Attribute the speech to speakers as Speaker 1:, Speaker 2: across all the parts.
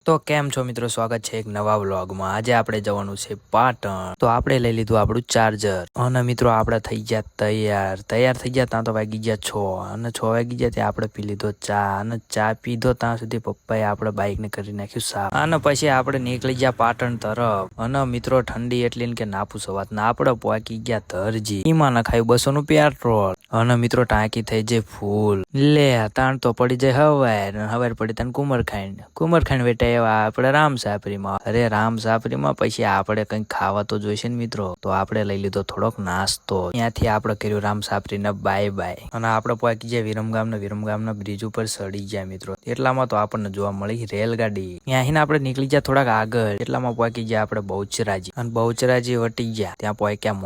Speaker 1: તો કેમ છો મિત્રો, સ્વાગત છે એક નવા વ્લોગમાં। આજે આપણે જવાનું છે પાટણ। તો આપણે લઈ લીધું આપણું ચાર્જર અને મિત્રો આપણે થઈ ગયા તૈયાર થઈ ગયા ત્યાં તો વાગી ગયા 6 અને 6 વાગી ગયા ત્યાં આપણે પી લીધો ચા અને ચા પીધો ત્યાં સુધી પપ્પાએ આપણે બાઇક ને કરી નાખ્યું સાફ અને પછી આપણે નીકળી ગયા પાટણ તરફ અને મિત્રો ઠંડી એટલી કે નાપુ સવાત ના આપણે પહોંચી ગયા ધરજી। એમાં નખાયું 200 નું પેટ્રોલ અને મિત્રો ટાંકી થઈ જાય ફૂલ। લે તાણ તો પડી જાય હવાર પડી તને કુમરખાંડ વેટા આપણે રામસાપરીમાં। અરે રામસાપરીમાં પછી આપણે કંઈક ખાવા તો જોઈશે ને મિત્રો, તો આપણે લઈ લીધો થોડોક નાસ્તો। ત્યાંથી આપણે કર્યું રામસાપરીને બાય બાય અને આપણે પહોંચી ગયા વિરમગામના બ્રિજ ઉપર ચડી ગયા મિત્રો। એટલામાં તો આપણને જોવા મળી રેલગાડી। ત્યાંથી આપણે નીકળી ગયા થોડાક આગળ, એટલામાં પહોંચી ગયા આપણે બહુચરાજી અને બહુચરાજી વટી ગયા ત્યાં પહોંચ્યા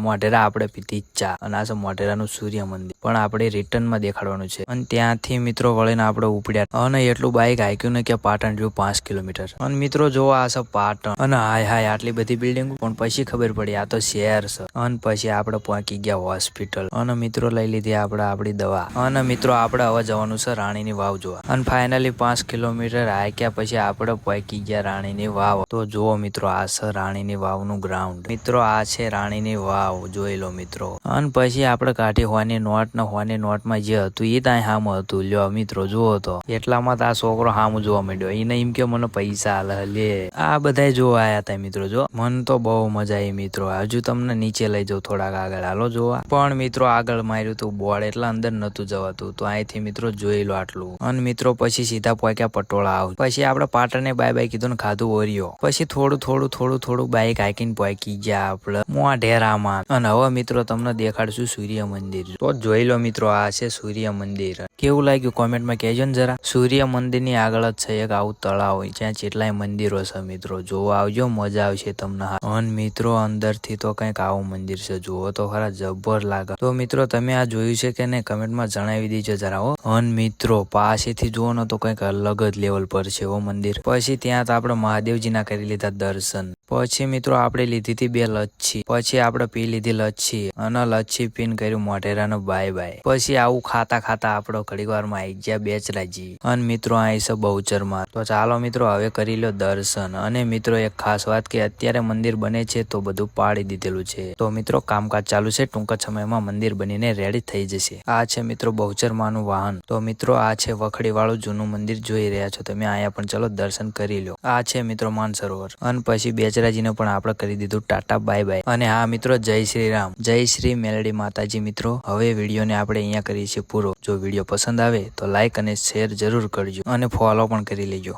Speaker 1: મોઢેરા આપણે પીધી ચા અને આ છે મોઢેરાનું સૂર્ય મંદિર પણ આપણે રિટર્નમાં દેખાડવાનું છે। અને ત્યાંથી મિત્રો વળીને આપણે ઉપડ્યા અને એટલું બાઇક હાક્યું ને કે પાટણ 5 કિલોમીટર અને મિત્રો જોવા આ છે પાટણ અને હાય આટલી બધી બિલ્ડિંગ પણ પછી ખબર પડી આ તો શહેર છે। અને પછી આપણે પહોંચી ગયા હોસ્પિટલ અને મિત્રો લઈ લીધી આપણે આપણી દવા અને મિત્રો આપણે હવે જવાનું છે રાણીની વાવ જોવા। અને ફાઇનલી 5 કિલોમીટર હાક્યા પછી આપણે પહોંચી ગયા રાણીની વાવ। તો જુઓ મિત્રો આ છે રાણીની વાવનું ગ્રાઉન્ડ। મિત્રો આ છે રાણીની વાવ, જોઈ લો મિત્રો। અને પછી આપણે કાઢી હોવાની નોટમાં જે હતું એ ત્યાં સામું હતું। લ્યો મિત્રો જુઓ તો એટલામાં આ છોકરો સામું જોવા માંડ્યો। એને એમ કે મને પૈસા હાલે લે। આ બધા જોવા આયા હતા મિત્રો। જો મને તો બહુ મજા આવી મિત્રો। હજુ તમને નીચે લઈ જાઉં થોડાક આગળ, હાલો જોવા। પણ મિત્રો આગળ માર્યું તું બોર્ડ એટલે અંદર નતું જવાતું, તો અહીંથી મિત્રો જોઈ લો આટલું। અને મિત્રો પછી સીધા પહોંચ્યા પટોળા હાઉસ। પછી આપણે પાટણને બાય બાય કીધું ને ખાધું ઓરિયો। પછી થોડું બાઇક હાકીને પહોંચી ગયા આપણે મોઢેરામાં। અને હવે મિત્રો તમને દેખાડશું સૂર્ય મંદિર। તો જોઈ લો મિત્રો આ છે સૂર્ય મંદિર। કેવું લાગ્યું કોમેન્ટમાં કહેજો ને જરા। સૂર્ય મંદિરની આગળ જ છે એક આવું તળાવ હોય જ્યાં જેટલાય મંદિરો છે મિત્રો, જોવા આવજો, મજા આવશે તમને। અને મિત્રો અંદરથી તો કંઈક આવું મંદિર છે, જુઓ તો ખરા, જબર લાગે। તો મિત્રો તમે આ જોયું છે કે નહીં કમેન્ટમાં જણાવી દીજો જરા હો। અને મિત્રો પાસેથી જુઓ ને તો કંઈક અલગ જ લેવલ પર છે ઓ મંદિર। પછી ત્યાં તો આપણે મહાદેવજીના કરી લીધા દર્શન। પછી મિત્રો આપણે લીધી હતી 2 લચ્છી। પછી આપણે પી લીધી લચ્છી અને લચ્છી પીને કર્યું મોઢેરાનો બાય બાય। પછી આવું ખાતા આપણે ઘડીક વારમાં આવી ગયા બેચરાજી અને મિત્રો અહીં છે બહુચરમાં। તો ચાલો મિત્રો હવે કરી લો દર્શન। અને મિત્રો એક ખાસ વાત કે અત્યારે મંદિર બને છે તો બધું પાડી દીધેલું છે, તો મિત્રો કામકાજ ચાલુ છે, ટૂંક જ સમયમાં મંદિર બનીને રેડી થઈ જશે। આ છે મિત્રો બહુચરમાનું વાહન। તો મિત્રો આ છે વખડી વાળું જૂનું મંદિર, જોઈ રહ્યા છો તમે। અહીંયા પણ ચલો દર્શન કરી લો। આ છે મિત્રો માનસરોવર અને પછી બેચરાજીને પણ આપણે કરી દીધું ટાટા બાય બાય। અને હા મિત્રો જય શ્રી રામ, જય શ્રી મેલડી માતાજી। મિત્રો હવે વિડીયોને આપણે અહીંયા કરીએ છીએ પૂરો। જો વિડીયો પસંદ આવે તો લાઈક અને શેર જરૂર કરજો અને ફોલો પણ કરી લેજો।